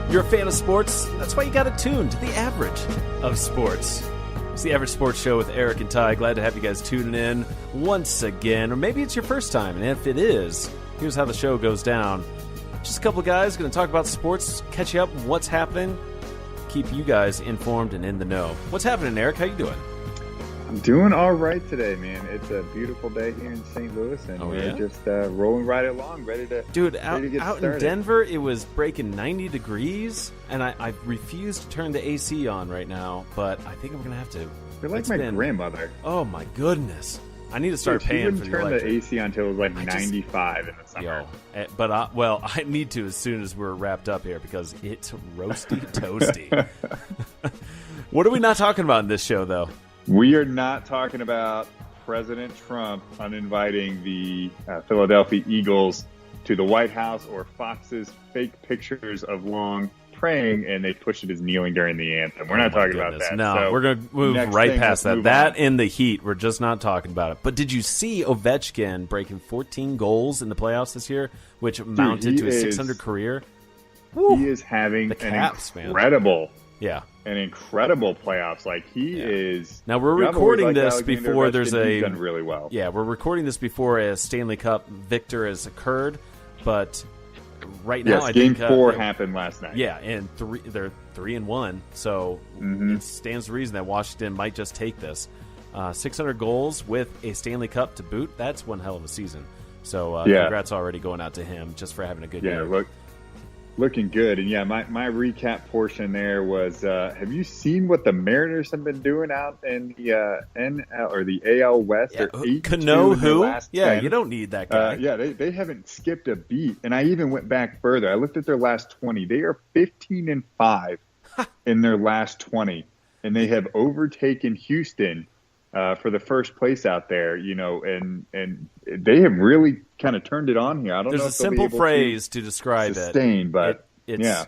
You're a fan of sports? That's why you got to tune to the average of sports. It's the Average Sports Show with Eric and Ty. Glad to have you guys tuning in once again. Or maybe it's your first time, and if it is, here's how the show goes down. Just a couple of guys going to talk about sports, catch you up on what's happening, keep you guys informed and in the know. What's happening, Eric? How you doing? I'm doing all right today, man. It's a beautiful day here in St. Louis, and we're just rolling right along, ready to get out started. In Denver, it was breaking 90 degrees, and I refuse to turn the AC on right now, but I think I'm going to have to. You're like grandmother. Oh, my goodness. I need to start paying for the electric. She didn't turn the AC on until it was like 95 in the summer. But I need to as soon as we're wrapped up here because it's roasty toasty. What are we not talking about in this show, though? We are not talking about President Trump uninviting the Philadelphia Eagles to the White House or Fox's fake pictures of Long praying, and they pushed it as kneeling during the anthem. We're not talking about that. No, so we're going to move right past that. That in the heat, we're just not talking about it. But did you see Ovechkin breaking 14 goals in the playoffs this year, which amounted to a 600 career? Woo. He is having an incredible playoffs. Like he is. Now we're recording this before there's he's done really well. Yeah, we're recording this before a Stanley Cup victor has occurred, but right now I Game think 4 happened last night. Yeah, and they're 3-1, so it stands to reason that Washington might just take this. 600 goals with a Stanley Cup to boot. That's one hell of a season. So congrats already going out to him just for having a good year. Looking good. And my recap portion there was, have you seen what the Mariners have been doing out in the NL or the AL West? Yeah. Cano who? You don't need that guy. They haven't skipped a beat. And I even went back further. I looked at their last 20. They are 15-5 in their last 20. And they have overtaken Houston for the first place out there, and they have really kind of turned it on here. I don't know. There's a simple phrase to describe it. But it's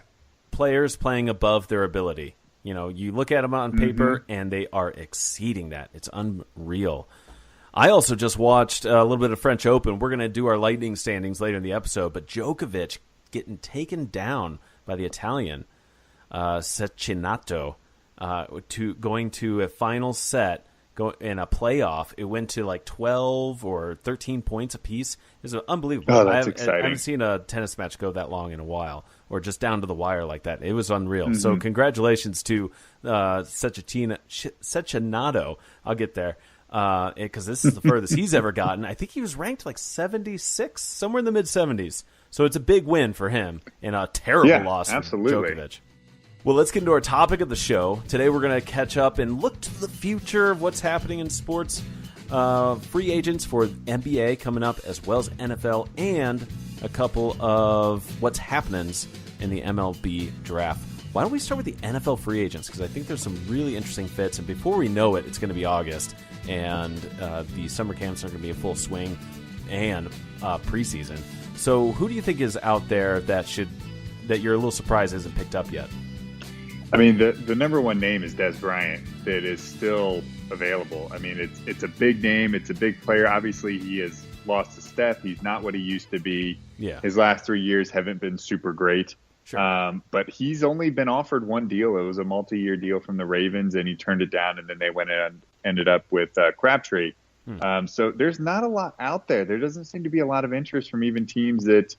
players playing above their ability. You look at them on paper, and they are exceeding that. It's unreal. I also just watched a little bit of French Open. We're going to do our lightning standings later in the episode, but Djokovic getting taken down by the Italian Cecchinato going to a final set. In a playoff, it went to like 12 or 13 points apiece. It was unbelievable. Oh, that's exciting. I haven't seen a tennis match go that long in a while, or just down to the wire like that. It was unreal. So congratulations to Cecchinato. I'll get there because this is the furthest he's ever gotten. I think he was ranked like 76, somewhere in the mid-70s. So it's a big win for him and a terrible loss for Djokovic. Well, let's get into our topic of the show. Today we're going to catch up and look to the future of what's happening in sports. Free agents for NBA coming up, as well as NFL, and a couple of what's happenings in the MLB draft. Why don't we start with the NFL free agents? Because I think there's some really interesting fits. And before we know it, it's going to be August. And the summer camps are going to be in full swing and preseason. So who do you think is out there that you're a little surprised hasn't picked up yet? I mean, the number one name is Des Bryant that is still available. I mean, it's a big name. It's a big player. Obviously, he has lost a step. He's not what he used to be. Yeah. His last 3 years haven't been super great. Sure. But he's only been offered one deal. It was a multi-year deal from the Ravens, and he turned it down, and then they went and ended up with Crabtree. So there's not a lot out there. There doesn't seem to be a lot of interest from even teams that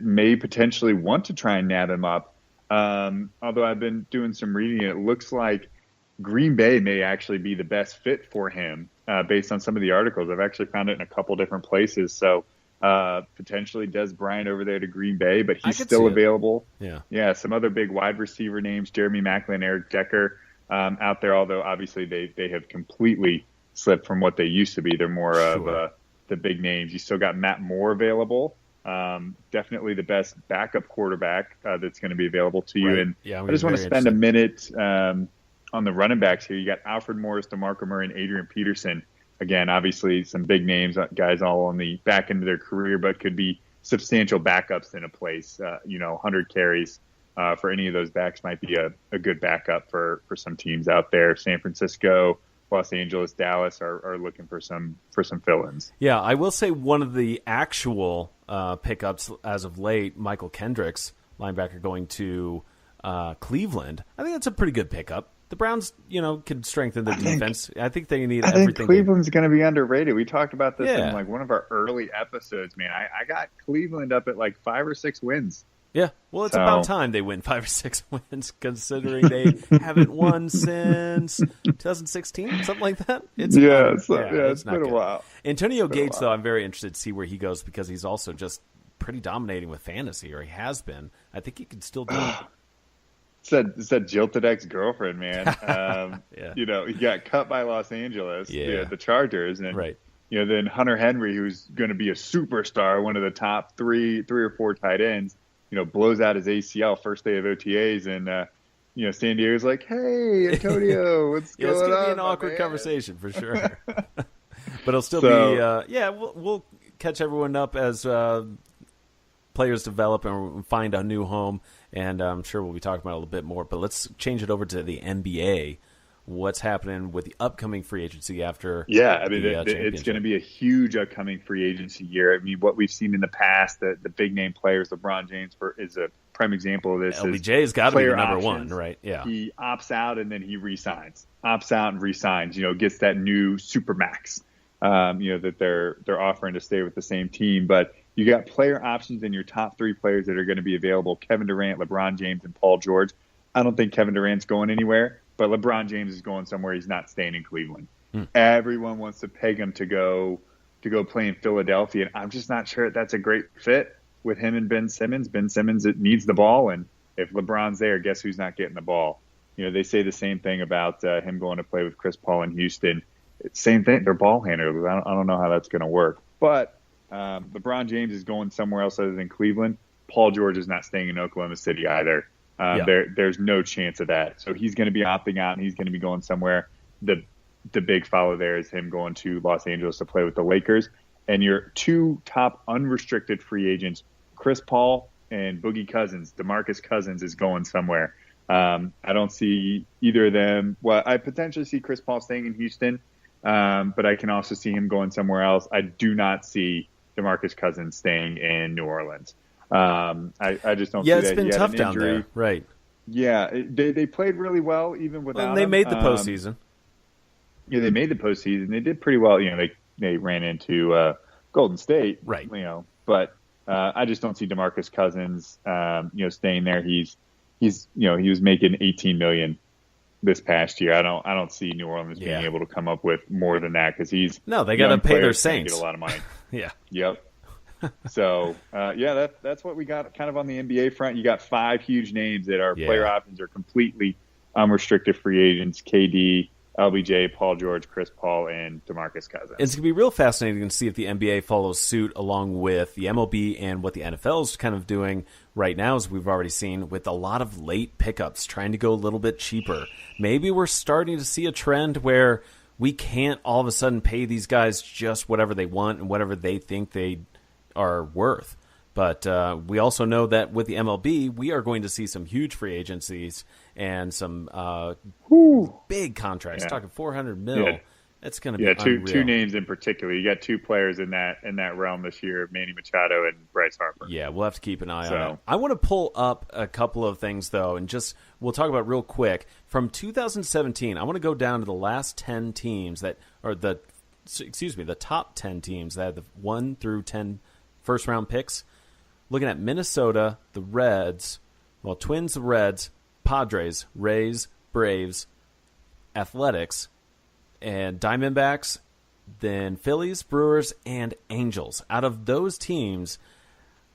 may potentially want to try and nab him up. Although I've been doing some reading, it looks like Green Bay may actually be the best fit for him based on some of the articles. I've actually found it in a couple different places. So potentially Des Bryant over there to Green Bay, but he's still available. Yeah. Some other big wide receiver names, Jeremy Maclin, Eric Decker out there, although obviously they have completely slipped from what they used to be. They're more of the big names. You still got Matt Moore available. Definitely the best backup quarterback that's going to be available to you. Right. And I just want to spend a minute on the running backs here. You got Alfred Morris, DeMarco Murray, and Adrian Peterson. Again, obviously some big names, guys all on the back end of their career, but could be substantial backups in a place. 100 carries for any of those backs might be a good backup for some teams out there. San Francisco, Los Angeles, Dallas are looking for some fill-ins. Yeah, I will say one of the actual pickups as of late, Michael Kendricks, linebacker, going to Cleveland. I think that's a pretty good pickup. The Browns, could strengthen their defense. I think they need everything. I think Cleveland's going to be underrated. We talked about this in like one of our early episodes, man. I got Cleveland up at like 5 or 6 wins. Yeah, well, it's about time they win 5 or 6 wins, considering they haven't won since 2016, something like that. It's been a while. Antonio Gates, though, I'm very interested to see where he goes because he's also just pretty dominating with fantasy, or he has been. I think he can still do it. Said jilted ex-girlfriend, man. He got cut by Los Angeles, the Chargers, and then Hunter Henry, who's going to be a superstar, one of the top three or four tight ends, blows out his ACL first day of OTAs, and San Diego's like, "Hey, Antonio, what's going on?" It's going to be an awkward conversation for sure, but it'll still be. We'll catch everyone up as players develop and find a new home. And I'm sure we'll be talking about it a little bit more. But let's change it over to the NBA. What's happening with the upcoming free agency after? It's going to be a huge upcoming free agency year. I mean, what we've seen in the past, the big name players, LeBron James is a prime example of this. LBJ's got to be the number one, right? Yeah. He opts out and then he resigns. Opts out and resigns. Gets that new supermax. That they're offering to stay with the same team, but you got player options in your top 3 players that are going to be available: Kevin Durant, LeBron James, and Paul George. I don't think Kevin Durant's going anywhere, but LeBron James is going somewhere. He's not staying in Cleveland. Everyone wants to peg him to go play in Philadelphia, and I'm just not sure that's a great fit with him and Ben Simmons. Ben Simmons needs the ball, and if LeBron's there, guess who's not getting the ball? They say the same thing about him going to play with Chris Paul in Houston. Same thing. They're ball handlers. I don't know how that's going to work. But LeBron James is going somewhere else other than Cleveland. Paul George is not staying in Oklahoma City either. There's no chance of that. So he's going to be opting out, and he's going to be going somewhere. The big follow there is him going to Los Angeles to play with the Lakers. And your 2 top unrestricted free agents, Chris Paul and Boogie Cousins. DeMarcus Cousins is going somewhere. I don't see either of them. Well, I potentially see Chris Paul staying in Houston. But I can also see him going somewhere else. I do not see DeMarcus Cousins staying in New Orleans. I just don't see that. Yeah, it's been tough down there. Right. Yeah, they played really well even without him. They made the postseason. They made the postseason. They did pretty well. They ran into Golden State. Right. But I just don't see DeMarcus Cousins staying there. He was making $18 million this past year. I don't see New Orleans being able to come up with more than that because they got to pay their Saints. Get a lot of money. Yeah. Yep. So that's what we got kind of on the NBA front. You got 5 huge names that are player options are completely unrestricted free agents: KD, LBJ, Paul George, Chris Paul, and DeMarcus Cousins. It's going to be real fascinating to see if the NBA follows suit along with the MLB and what the NFL is kind of doing right now, as we've already seen, with a lot of late pickups, trying to go a little bit cheaper. Maybe we're starting to see a trend where we can't all of a sudden pay these guys just whatever they want and whatever they think they are worth. But we also know that with the MLB, we are going to see some huge free agencies and some big contracts. Talking $400 million. Yeah. It's going to be unreal. Two names in particular. You got 2 players in that realm this year: Manny Machado and Bryce Harper. Yeah, we'll have to keep an eye on it. I want to pull up a couple of things though, and we'll talk about real quick from 2017. I want to go down to the last 10 teams the top 10 teams that had the 1 through 10 first round picks. Looking at Minnesota, the Reds, Twins, the Reds, Padres, Rays, Braves, Athletics, and Diamondbacks, then Phillies, Brewers, and Angels. Out of those teams,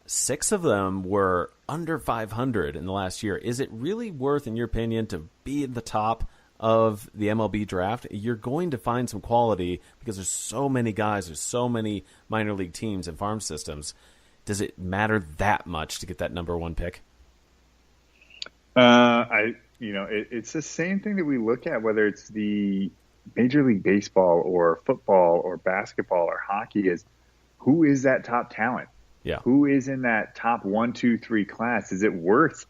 6 of them were under 500 in the last year. Is it really worth, in your opinion, to be at the top of the MLB draft? You're going to find some quality because there's so many guys, there's so many minor league teams and farm systems. Does it matter that much to get that number 1 pick? It's the same thing that we look at, whether it's the Major League Baseball or football or basketball or hockey, is who is that top talent? Yeah. Who is in that top 1, 2, 3 class? Is it worth,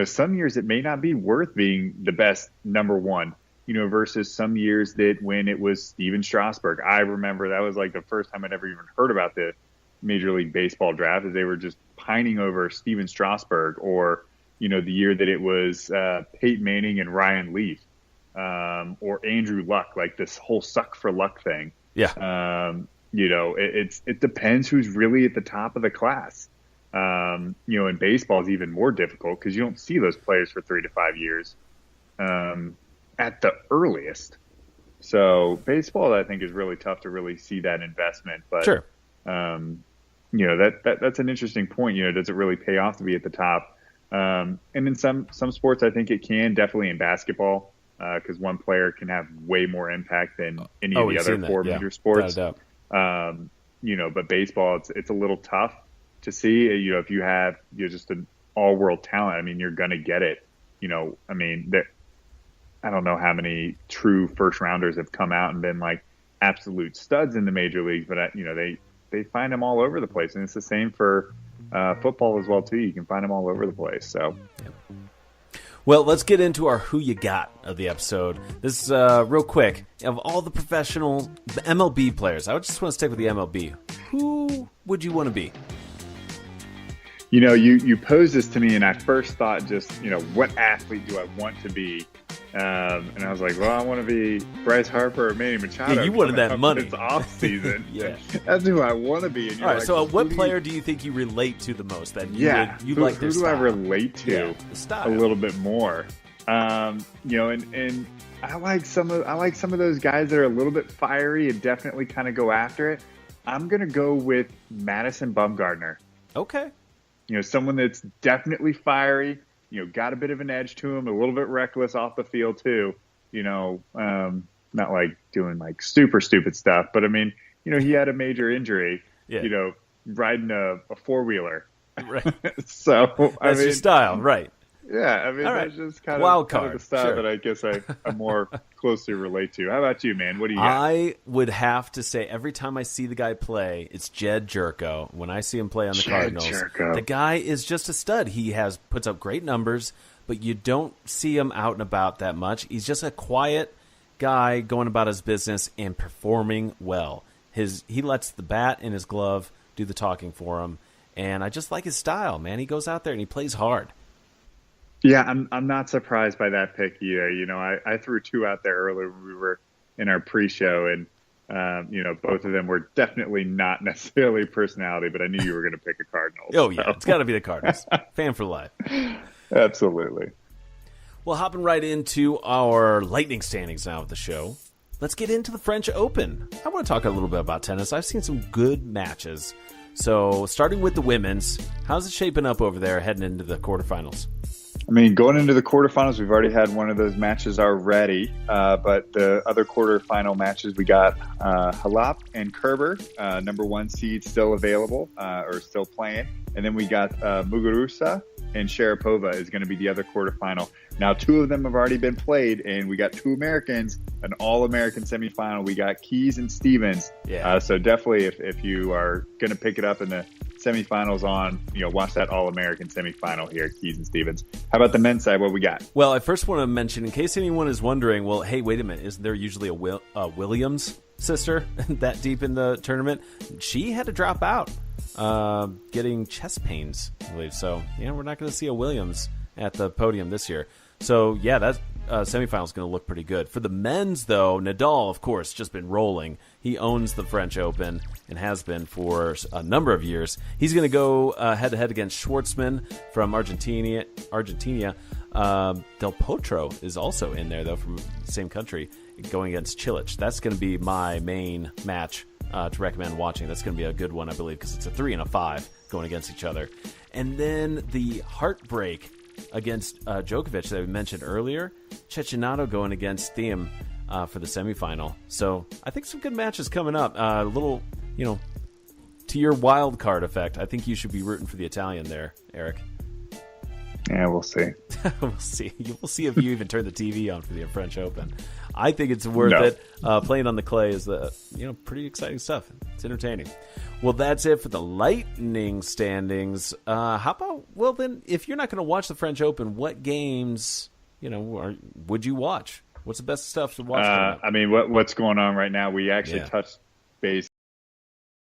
some years it may not be worth being the best number 1, versus some years that when it was Steven Strasburg. I remember that was like the first time I'd ever even heard about the Major League Baseball draft, is they were just pining over Steven Strasburg or, the year that it was Peyton Manning and Ryan Leaf, or Andrew Luck, like this whole suck for luck thing. Yeah. It depends who's really at the top of the class. And baseball is even more difficult because you don't see those players for 3 to 5 years at the earliest. So baseball, I think, is really tough to really see that investment. But sure. That's an interesting point. Does it really pay off to be at the top? And in some sports, I think it can, definitely in basketball, because one player can have way more impact than any of the other four major sports. But baseball, it's a little tough to see. If you have just an all-world talent, I mean, you're going to get it. I don't know how many true first-rounders have come out and been like absolute studs in the major leagues, but they find them all over the place, and it's the same for football as well too. You can find them all over the place. So. Yep. Well, let's get into our Who You Got of the episode. This is real quick. Of all the professional MLB players, I just want to stick with the MLB. Who would you want to be? You posed this to me, and I first thought just, what athlete do I want to be? And I was like, well, I want to be Bryce Harper or Manny Machado. Yeah, you wanted that money. It's off season. Yeah. That's who I want to be. And all right, so what player do you think you relate to the most? That you like their style? Who do I relate to the style. A little bit more? And I like some of those guys that are a little bit fiery and definitely kind of go after it. I'm going to go with Madison Bumgarner. Okay. Someone that's definitely fiery, got a bit of an edge to him, a little bit reckless off the field too, not like doing like super stupid stuff, but I mean, he had a major injury, riding a four-wheeler. Right. So that's your style, right? Yeah, I mean, that's just kind of the style that I guess I more closely relate to. How about you, man? What do you got? I would have to say every time I see the guy play, it's Jed Jerko. When I see him play on the Cardinals, the guy is just a stud. He puts up great numbers, but you don't see him out and about that much. He's just a quiet guy going about his business and performing well. He lets the bat in his glove do the talking for him, and I just like his style, man. He goes out there and he plays hard. Yeah, I'm not surprised by that pick either. I threw two out there earlier when we were in our pre-show, and both of them were definitely not necessarily personality, but I knew you were going to pick a Cardinals. Oh yeah, it's got to be the Cardinals. Fan for life. Absolutely. Well, hopping right into our lightning standings now of the show. Let's get into the French Open. I want to talk a little bit about tennis. I've seen some good matches. So, starting with the women's, how's it shaping up over there heading into the quarterfinals? I mean, going into the quarterfinals, we've already had one of those matches already. But the other quarterfinal matches, we got Halep and Kerber, number one seed, still available or still playing. And then we got Muguruza and Sharapova is going to be the other quarterfinal. Now, two of them have already been played, and we got two Americans, an all-American semifinal. We got Keys and Stevens. Yeah. So definitely, if you are going to pick it up in the semifinals watch that all-American semifinal here, Keys and Stevens. How about the men's side? What we got? Well, I first want to mention, in case anyone is wondering, well, hey, wait a minute, isn't there usually a Williams sister that deep in the tournament? She had to drop out, getting chest pains, I believe. So, we're not going to see a Williams at the podium this year. So, yeah, that semifinal is going to look pretty good. For the men's, though, Nadal, of course, just been rolling. He owns the French Open and has been for a number of years. He's going to go head-to-head against Schwartzman from Argentina. Del Potro is also in there, though, from the same country, going against Cilic. That's going to be my main match to recommend watching. That's going to be a good one, I believe, because it's a 3 and a 5 going against each other. And then the heartbreak against Djokovic that we mentioned earlier, Cecchinato going against Thiem for the semifinal. So I think some good matches coming up. A little, to your wild card effect, I think you should be rooting for the Italian there, Eric. Yeah, we'll see. We'll see. We'll see if you even turn the TV on for the French Open. I think it's worth it. Playing on the clay is pretty exciting stuff. It's entertaining. Well, that's it for the Lightning standings. How about, well, then, if you're not going to watch the French Open, what games, would you watch? What's the best stuff to watch? I mean, what's going on right now? We actually touched base